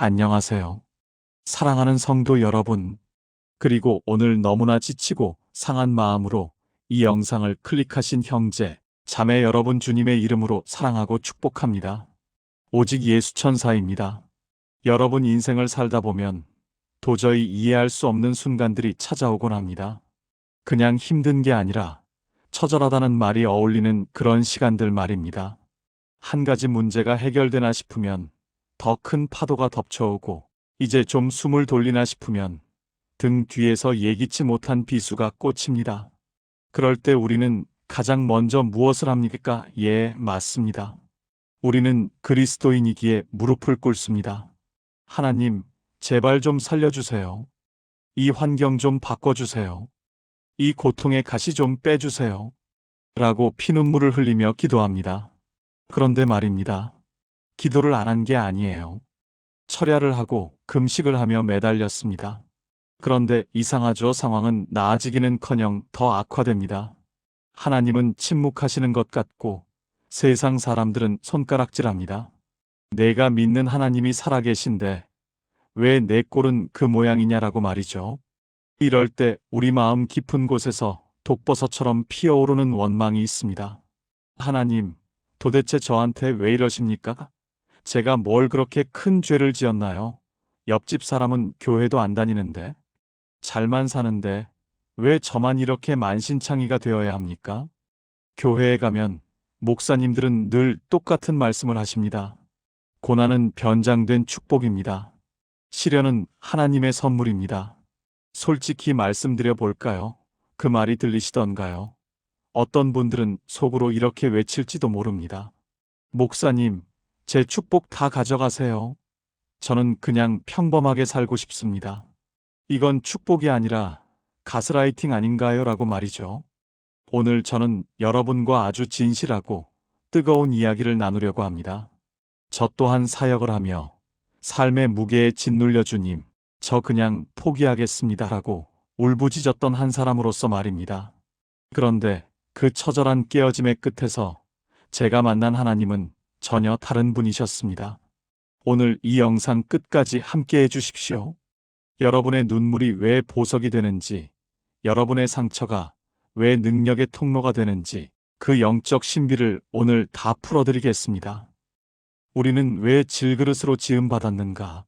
안녕하세요. 사랑하는 성도 여러분, 그리고 오늘 너무나 지치고 상한 마음으로 이 영상을 클릭하신 형제, 자매 여러분 주님의 이름으로 사랑하고 축복합니다. 오직 예수 천사입니다. 여러분 인생을 살다 보면 도저히 이해할 수 없는 순간들이 찾아오곤 합니다. 그냥 힘든 게 아니라 처절하다는 말이 어울리는 그런 시간들 말입니다. 한 가지 문제가 해결되나 싶으면 더 큰 파도가 덮쳐오고 이제 좀 숨을 돌리나 싶으면 등 뒤에서 예기치 못한 비수가 꽂힙니다. 그럴 때 우리는 가장 먼저 무엇을 합니까? 예, 맞습니다. 우리는 그리스도인이기에 무릎을 꿇습니다. 하나님, 제발 좀 살려주세요. 이 환경 좀 바꿔주세요. 이 고통의 가시 좀 빼주세요. 라고 피눈물을 흘리며 기도합니다. 그런데 말입니다. 기도를 안 한 게 아니에요. 철야를 하고 금식을 하며 매달렸습니다. 그런데 이상하죠. 상황은 나아지기는커녕 더 악화됩니다. 하나님은 침묵하시는 것 같고 세상 사람들은 손가락질합니다. 내가 믿는 하나님이 살아계신데 왜 내 꼴은 그 모양이냐라고 말이죠. 이럴 때 우리 마음 깊은 곳에서 독버섯처럼 피어오르는 원망이 있습니다. 하나님, 도대체 저한테 왜 이러십니까? 제가 뭘 그렇게 큰 죄를 지었나요? 옆집 사람은 교회도 안 다니는데, 잘만 사는데, 왜 저만 이렇게 만신창이가 되어야 합니까? 교회에 가면 목사님들은 늘 똑같은 말씀을 하십니다. 고난은 변장된 축복입니다. 시련은 하나님의 선물입니다. 솔직히 말씀드려 볼까요? 그 말이 들리시던가요? 어떤 분들은 속으로 이렇게 외칠지도 모릅니다. 목사님, 제 축복 다 가져가세요. 저는 그냥 평범하게 살고 싶습니다. 이건 축복이 아니라 가스라이팅 아닌가요? 라고 말이죠. 오늘 저는 여러분과 아주 진실하고 뜨거운 이야기를 나누려고 합니다. 저 또한 사역을 하며 삶의 무게에 짓눌려 주님, 저 그냥 포기하겠습니다. 라고 울부짖었던 한 사람으로서 말입니다. 그런데 그 처절한 깨어짐의 끝에서 제가 만난 하나님은 전혀 다른 분이셨습니다. 오늘 이 영상 끝까지 함께 해주십시오. 여러분의 눈물이 왜 보석이 되는지, 여러분의 상처가 왜 능력의 통로가 되는지 그 영적 신비를 오늘 다 풀어드리겠습니다. 우리는 왜 질그릇으로 지음받았는가?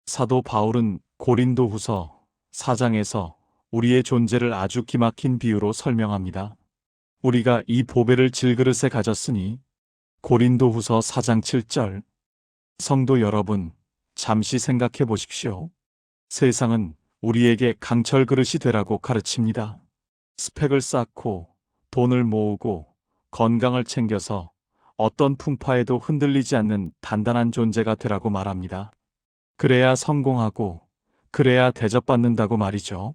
사도 바울은 고린도후서 4장에서 우리의 존재를 아주 기막힌 비유로 설명합니다. 우리가 이 보배를 질그릇에 가졌으니 고린도후서 4장 7절. 성도 여러분, 잠시 생각해 보십시오. 세상은 우리에게 강철 그릇이 되라고 가르칩니다. 스펙을 쌓고 돈을 모으고 건강을 챙겨서 어떤 풍파에도 흔들리지 않는 단단한 존재가 되라고 말합니다. 그래야 성공하고 그래야 대접받는다고 말이죠.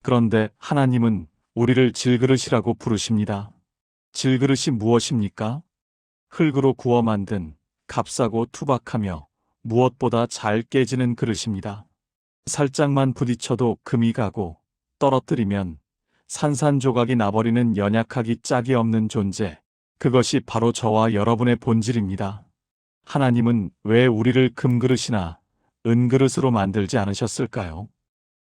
그런데 하나님은 우리를 질그릇이라고 부르십니다. 질그릇이 무엇입니까? 흙으로 구워 만든 값싸고 투박하며 무엇보다 잘 깨지는 그릇입니다. 살짝만 부딪혀도 금이 가고 떨어뜨리면 산산조각이 나버리는 연약하기 짝이 없는 존재. 그것이 바로 저와 여러분의 본질입니다. 하나님은 왜 우리를 금그릇이나 은그릇으로 만들지 않으셨을까요?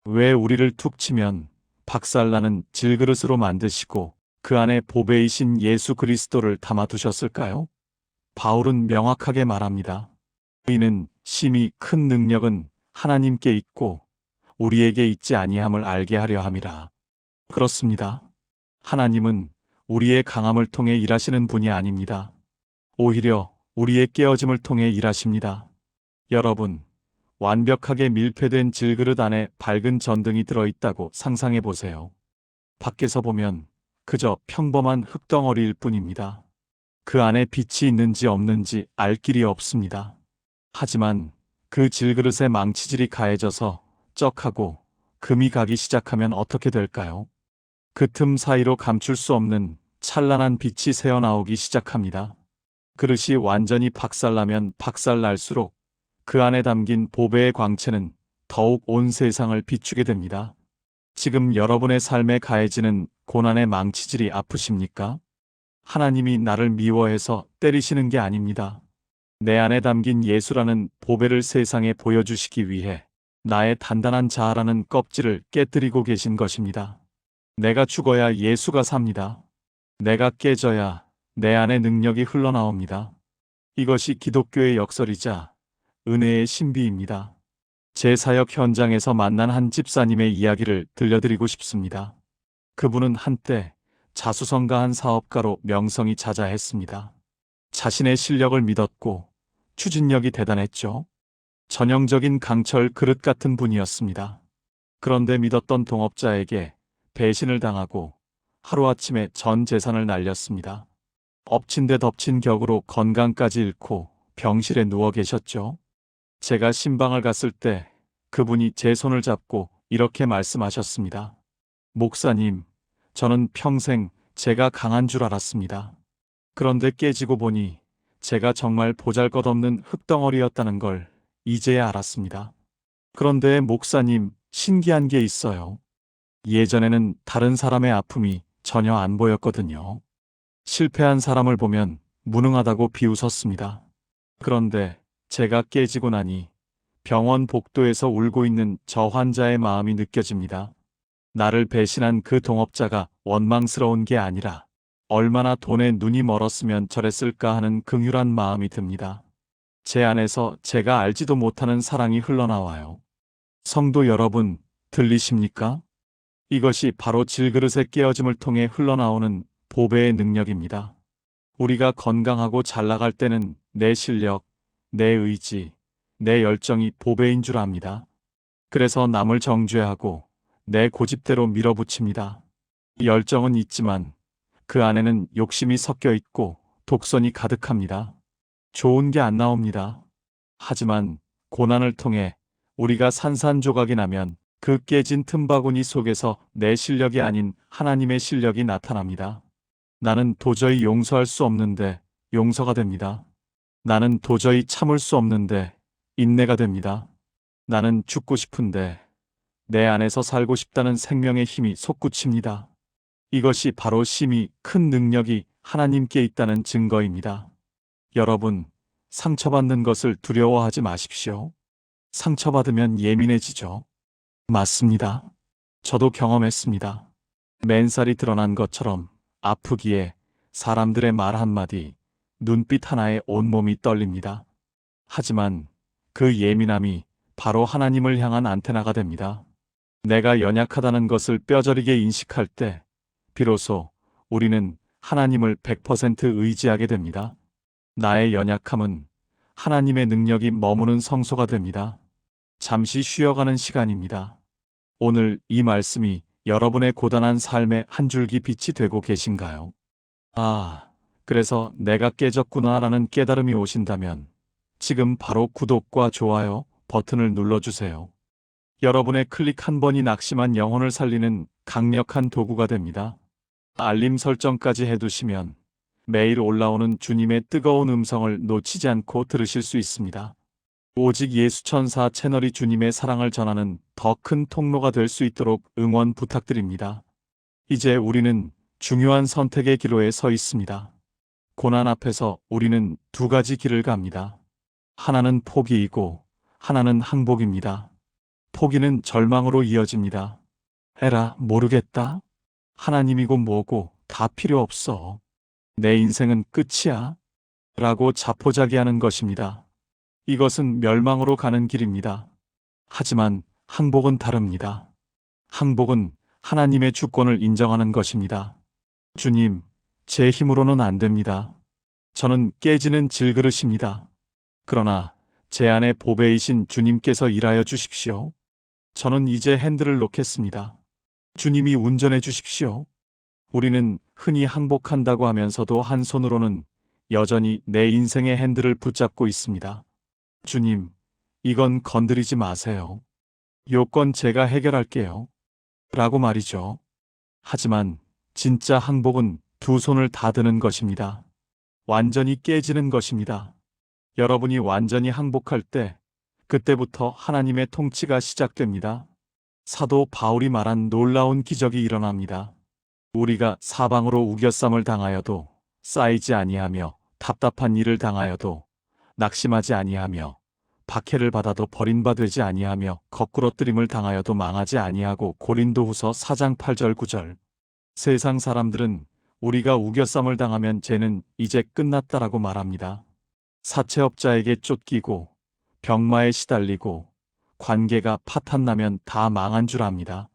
왜 우리를 툭 치면 박살나는 질그릇으로 만드시고 그 안에 보배이신 예수 그리스도를 담아두셨을까요? 바울은 명확하게 말합니다. 이는 심히 큰 능력은 하나님께 있고 우리에게 있지 아니함을 알게 하려 함이라. 그렇습니다. 하나님은 우리의 강함을 통해 일하시는 분이 아닙니다. 오히려 우리의 깨어짐을 통해 일하십니다. 여러분, 완벽하게 밀폐된 질그릇 안에 밝은 전등이 들어있다고 상상해 보세요. 밖에서 보면 그저 평범한 흙덩어리일 뿐입니다. 그 안에 빛이 있는지 없는지 알 길이 없습니다. 하지만 그 질그릇의 망치질이 가해져서 쩍하고 금이 가기 시작하면 어떻게 될까요? 그 틈 사이로 감출 수 없는 찬란한 빛이 새어나오기 시작합니다. 그릇이 완전히 박살나면 박살날수록 그 안에 담긴 보배의 광채는 더욱 온 세상을 비추게 됩니다. 지금 여러분의 삶에 가해지는 고난의 망치질이 아프십니까? 하나님이 나를 미워해서 때리시는 게 아닙니다. 내 안에 담긴 예수라는 보배를 세상에 보여주시기 위해 나의 단단한 자아라는 껍질을 깨뜨리고 계신 것입니다. 내가 죽어야 예수가 삽니다. 내가 깨져야 내 안에 능력이 흘러나옵니다. 이것이 기독교의 역설이자 은혜의 신비입니다. 제 사역 현장에서 만난 한 집사님의 이야기를 들려드리고 싶습니다. 그분은 한때 자수성가한 사업가로 명성이 자자했습니다. 자신의 실력을 믿었고 추진력이 대단했죠. 전형적인 강철 그릇 같은 분이었습니다. 그런데 믿었던 동업자에게 배신을 당하고 하루아침에 전 재산을 날렸습니다. 엎친 데 덮친 격으로 건강까지 잃고 병실에 누워 계셨죠. 제가 신방을 갔을 때 그분이 제 손을 잡고 이렇게 말씀하셨습니다. 목사님, 저는 평생 제가 강한 줄 알았습니다. 그런데 깨지고 보니 제가 정말 보잘것없는 흙덩어리였다는 걸 이제야 알았습니다. 그런데 목사님, 신기한 게 있어요. 예전에는 다른 사람의 아픔이 전혀 안 보였거든요. 실패한 사람을 보면 무능하다고 비웃었습니다. 그런데 제가 깨지고 나니 병원 복도에서 울고 있는 저 환자의 마음이 느껴집니다. 나를 배신한 그 동업자가 원망스러운 게 아니라 얼마나 돈에 눈이 멀었으면 저랬을까 하는 긍휼한 마음이 듭니다. 제 안에서 제가 알지도 못하는 사랑이 흘러나와요. 성도 여러분, 들리십니까? 이것이 바로 질그릇의 깨어짐을 통해 흘러나오는 보배의 능력입니다. 우리가 건강하고 잘 나갈 때는 내 실력, 내 의지, 내 열정이 보배인 줄 압니다. 그래서 남을 정죄하고 내 고집대로 밀어붙입니다. 열정은 있지만 그 안에는 욕심이 섞여 있고 독선이 가득합니다. 좋은 게 안 나옵니다. 하지만 고난을 통해 우리가 산산조각이 나면 그 깨진 틈바구니 속에서 내 실력이 아닌 하나님의 실력이 나타납니다. 나는 도저히 용서할 수 없는데 용서가 됩니다. 나는 도저히 참을 수 없는데 인내가 됩니다. 나는 죽고 싶은데 내 안에서 살고 싶다는 생명의 힘이 솟구칩니다. 이것이 바로 심히 큰 능력이 하나님께 있다는 증거입니다. 여러분, 상처받는 것을 두려워하지 마십시오. 상처받으면 예민해지죠. 맞습니다. 저도 경험했습니다. 맨살이 드러난 것처럼 아프기에 사람들의 말 한마디, 눈빛 하나에 온몸이 떨립니다. 하지만 그 예민함이 바로 하나님을 향한 안테나가 됩니다. 내가 연약하다는 것을 뼈저리게 인식할 때 비로소 우리는 하나님을 100% 의지하게 됩니다. 나의 연약함은 하나님의 능력이 머무는 성소가 됩니다. 잠시 쉬어가는 시간입니다. 오늘 이 말씀이 여러분의 고단한 삶의 한 줄기 빛이 되고 계신가요? 아, 그래서 내가 깨졌구나라는 깨달음이 오신다면 지금 바로 구독과 좋아요 버튼을 눌러주세요. 여러분의 클릭 한 번이 낙심한 영혼을 살리는 강력한 도구가 됩니다. 알림 설정까지 해두시면 매일 올라오는 주님의 뜨거운 음성을 놓치지 않고 들으실 수 있습니다. 오직 예수천사 채널이 주님의 사랑을 전하는 더 큰 통로가 될 수 있도록 응원 부탁드립니다. 이제 우리는 중요한 선택의 기로에 서 있습니다. 고난 앞에서 우리는 두 가지 길을 갑니다. 하나는 포기이고 하나는 항복입니다. 포기는 절망으로 이어집니다. 에라, 모르겠다. 하나님이고 뭐고 다 필요 없어. 내 인생은 끝이야. 라고 자포자기하는 것입니다. 이것은 멸망으로 가는 길입니다. 하지만 항복은 다릅니다. 항복은 하나님의 주권을 인정하는 것입니다. 주님, 제 힘으로는 안 됩니다. 저는 깨지는 질그릇입니다. 그러나 제 안에 보배이신 주님께서 일하여 주십시오. 저는 이제 핸들을 놓겠습니다. 주님이 운전해 주십시오. 우리는 흔히 항복한다고 하면서도 한 손으로는 여전히 내 인생의 핸들을 붙잡고 있습니다. 주님, 이건 건드리지 마세요. 요건 제가 해결할게요. 라고 말이죠. 하지만 진짜 항복은 두 손을 다 드는 것입니다. 완전히 깨지는 것입니다. 여러분이 완전히 항복할 때 그때부터 하나님의 통치가 시작됩니다. 사도 바울이 말한 놀라운 기적이 일어납니다. 우리가 사방으로 우겨쌈을 당하여도 쌓이지 아니하며 답답한 일을 당하여도 낙심하지 아니하며 박해를 받아도 버림받지 아니하며 거꾸러뜨림을 당하여도 망하지 아니하고. 고린도후서 4장 8절 9절. 세상 사람들은 우리가 우겨쌈을 당하면 죄는 이제 끝났다라고 말합니다. 사채업자에게 쫓기고 병마에 시달리고 관계가 파탄나면 다 망한 줄 압니다.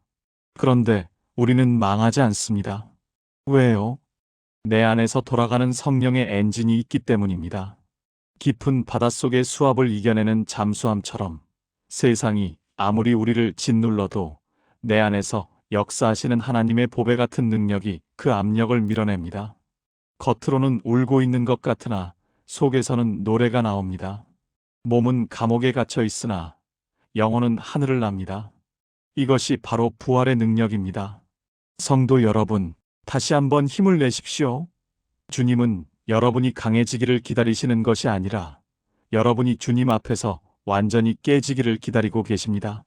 그런데 우리는 망하지 않습니다. 왜요? 내 안에서 돌아가는 성령의 엔진이 있기 때문입니다. 깊은 바닷속의 수압을 이겨내는 잠수함처럼 세상이 아무리 우리를 짓눌러도 내 안에서 역사하시는 하나님의 보배 같은 능력이 그 압력을 밀어냅니다. 겉으로는 울고 있는 것 같으나 속에서는 노래가 나옵니다. 몸은 감옥에 갇혀 있으나 영혼은 하늘을 납니다. 이것이 바로 부활의 능력입니다. 성도 여러분, 다시 한번 힘을 내십시오. 주님은 여러분이 강해지기를 기다리시는 것이 아니라 여러분이 주님 앞에서 완전히 깨지기를 기다리고 계십니다.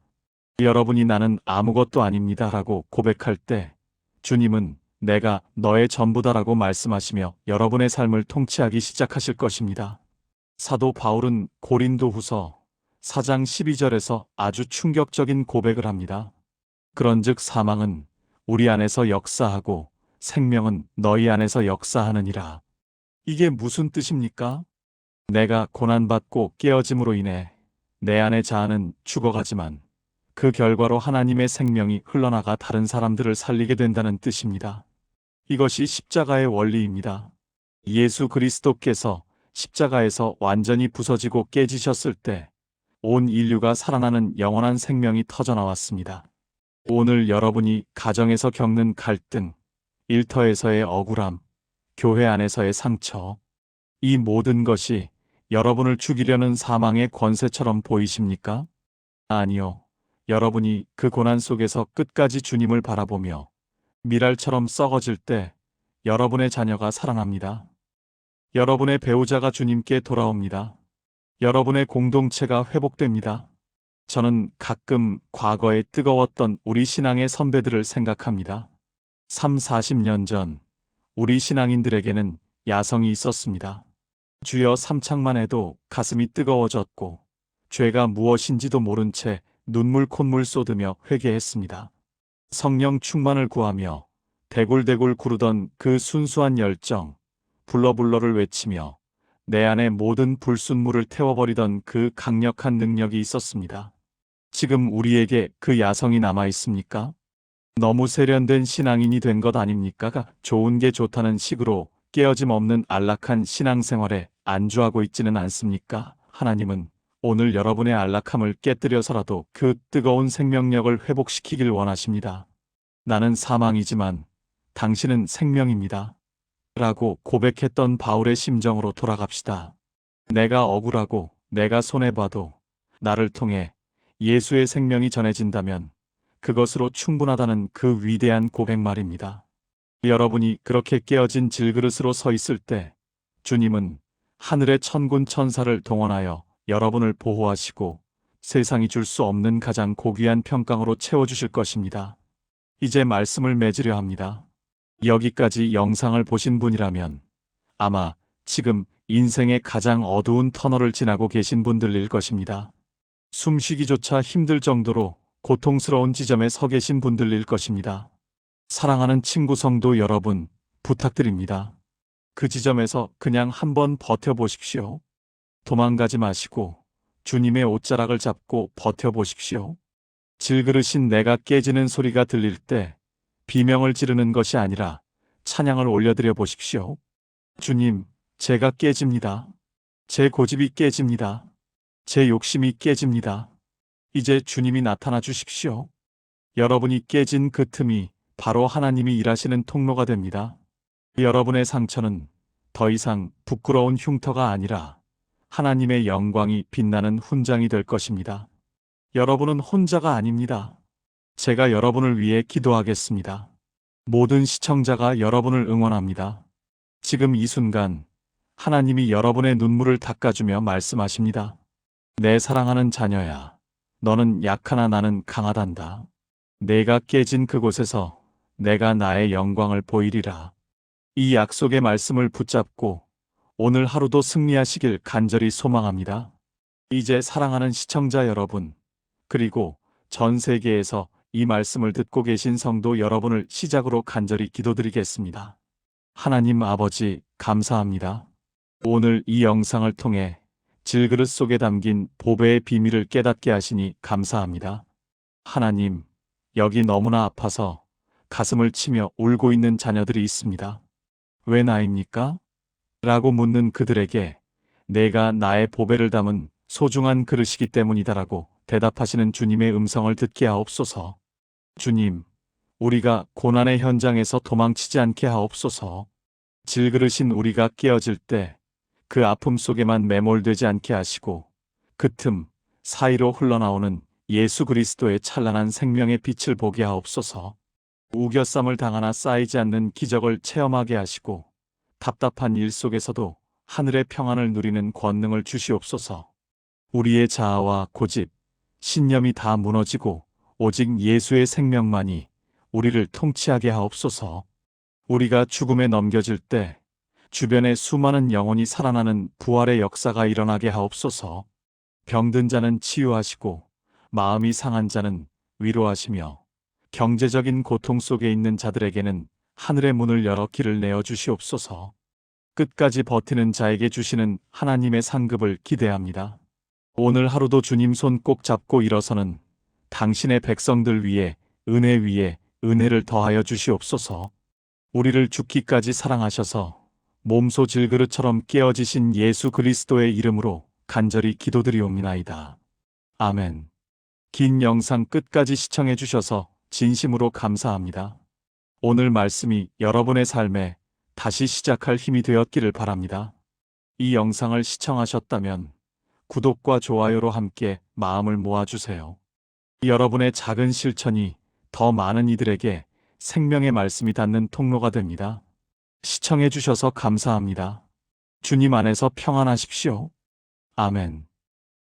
여러분이 나는 아무것도 아닙니다 라고 고백할 때 주님은 내가 너의 전부다라고 말씀하시며 여러분의 삶을 통치하기 시작하실 것입니다. 사도 바울은 고린도후서 4장 12절에서 아주 충격적인 고백을 합니다. 그런즉 사망은 우리 안에서 역사하고 생명은 너희 안에서 역사하느니라. 이게 무슨 뜻입니까? 내가 고난받고 깨어짐으로 인해 내 안의 자아는 죽어가지만 그 결과로 하나님의 생명이 흘러나가 다른 사람들을 살리게 된다는 뜻입니다. 이것이 십자가의 원리입니다. 예수 그리스도께서 십자가에서 완전히 부서지고 깨지셨을 때 온 인류가 살아나는 영원한 생명이 터져나왔습니다. 오늘 여러분이 가정에서 겪는 갈등, 일터에서의 억울함, 교회 안에서의 상처, 이 모든 것이 여러분을 죽이려는 사망의 권세처럼 보이십니까? 아니요. 여러분이 그 고난 속에서 끝까지 주님을 바라보며 밀알처럼 썩어질 때 여러분의 자녀가 살아납니다. 여러분의 배우자가 주님께 돌아옵니다. 여러분의 공동체가 회복됩니다. 저는 가끔 과거에 뜨거웠던 우리 신앙의 선배들을 생각합니다. 3, 40년 전 우리 신앙인들에게는 야성이 있었습니다. 주여 삼창만 해도 가슴이 뜨거워졌고 죄가 무엇인지도 모른 채 눈물 콧물 쏟으며 회개했습니다. 성령 충만을 구하며 대굴대굴 구르던 그 순수한 열정, 불러불러를 외치며 내 안에 모든 불순물을 태워버리던 그 강력한 능력이 있었습니다. 지금 우리에게 그 야성이 남아 있습니까? 너무 세련된 신앙인이 된 것 아닙니까? 좋은 게 좋다는 식으로 깨어짐 없는 안락한 신앙생활에 안주하고 있지는 않습니까? 하나님은 오늘 여러분의 안락함을 깨뜨려서라도 그 뜨거운 생명력을 회복시키길 원하십니다. 나는 사망이지만 당신은 생명입니다. 라고 고백했던 바울의 심정으로 돌아갑시다. 내가 억울하고 내가 손해봐도 나를 통해 예수의 생명이 전해진다면 그것으로 충분하다는 그 위대한 고백 말입니다. 여러분이 그렇게 깨어진 질그릇으로 서 있을 때 주님은 하늘의 천군 천사를 동원하여 여러분을 보호하시고 세상이 줄 수 없는 가장 고귀한 평강으로 채워주실 것입니다. 이제 말씀을 맺으려 합니다. 여기까지 영상을 보신 분이라면 아마 지금 인생의 가장 어두운 터널을 지나고 계신 분들일 것입니다. 숨쉬기조차 힘들 정도로 고통스러운 지점에 서 계신 분들일 것입니다. 사랑하는 친구 성도 여러분, 부탁드립니다. 그 지점에서 그냥 한번 버텨보십시오. 도망가지 마시고 주님의 옷자락을 잡고 버텨보십시오. 질그릇인 내가 깨지는 소리가 들릴 때 비명을 지르는 것이 아니라 찬양을 올려드려 보십시오. 주님, 제가 깨집니다. 제 고집이 깨집니다. 제 욕심이 깨집니다. 이제 주님이 나타나 주십시오. 여러분이 깨진 그 틈이 바로 하나님이 일하시는 통로가 됩니다. 여러분의 상처는 더 이상 부끄러운 흉터가 아니라 하나님의 영광이 빛나는 훈장이 될 것입니다. 여러분은 혼자가 아닙니다. 제가 여러분을 위해 기도하겠습니다. 모든 시청자가 여러분을 응원합니다. 지금 이 순간 하나님이 여러분의 눈물을 닦아주며 말씀하십니다. 내 사랑하는 자녀야, 너는 약하나 나는 강하단다. 내가 깨진 그곳에서 내가 나의 영광을 보이리라. 이 약속의 말씀을 붙잡고 오늘 하루도 승리하시길 간절히 소망합니다. 이제 사랑하는 시청자 여러분, 그리고 전 세계에서 이 말씀을 듣고 계신 성도 여러분을 시작으로 간절히 기도드리겠습니다. 하나님 아버지, 감사합니다. 오늘 이 영상을 통해 질그릇 속에 담긴 보배의 비밀을 깨닫게 하시니 감사합니다. 하나님, 여기 너무나 아파서 가슴을 치며 울고 있는 자녀들이 있습니다. 왜 나입니까? 라고 묻는 그들에게 내가 나의 보배를 담은 소중한 그릇이기 때문이다라고 대답하시는 주님의 음성을 듣게 하옵소서. 주님, 우리가 고난의 현장에서 도망치지 않게 하옵소서. 질그릇인 우리가 깨어질 때 그 아픔 속에만 매몰되지 않게 하시고 그 틈 사이로 흘러나오는 예수 그리스도의 찬란한 생명의 빛을 보게 하옵소서. 우겨쌈을 당하나 쌓이지 않는 기적을 체험하게 하시고 답답한 일 속에서도 하늘의 평안을 누리는 권능을 주시옵소서. 우리의 자아와 고집, 신념이 다 무너지고 오직 예수의 생명만이 우리를 통치하게 하옵소서. 우리가 죽음에 넘겨질 때 주변에 수많은 영혼이 살아나는 부활의 역사가 일어나게 하옵소서. 병든 자는 치유하시고 마음이 상한 자는 위로하시며 경제적인 고통 속에 있는 자들에게는 하늘의 문을 열어 길을 내어 주시옵소서. 끝까지 버티는 자에게 주시는 하나님의 상급을 기대합니다. 오늘 하루도 주님 손 꼭 잡고 일어서는 당신의 백성들 위에 은혜 위에 은혜를 더하여 주시옵소서. 우리를 죽기까지 사랑하셔서 몸소 질그릇처럼 깨어지신 예수 그리스도의 이름으로 간절히 기도드리옵나이다. 아멘. 긴 영상 끝까지 시청해 주셔서 진심으로 감사합니다. 오늘 말씀이 여러분의 삶에 다시 시작할 힘이 되었기를 바랍니다. 이 영상을 시청하셨다면 구독과 좋아요로 함께 마음을 모아주세요. 여러분의 작은 실천이 더 많은 이들에게 생명의 말씀이 닿는 통로가 됩니다. 시청해 주셔서 감사합니다. 주님 안에서 평안하십시오. 아멘.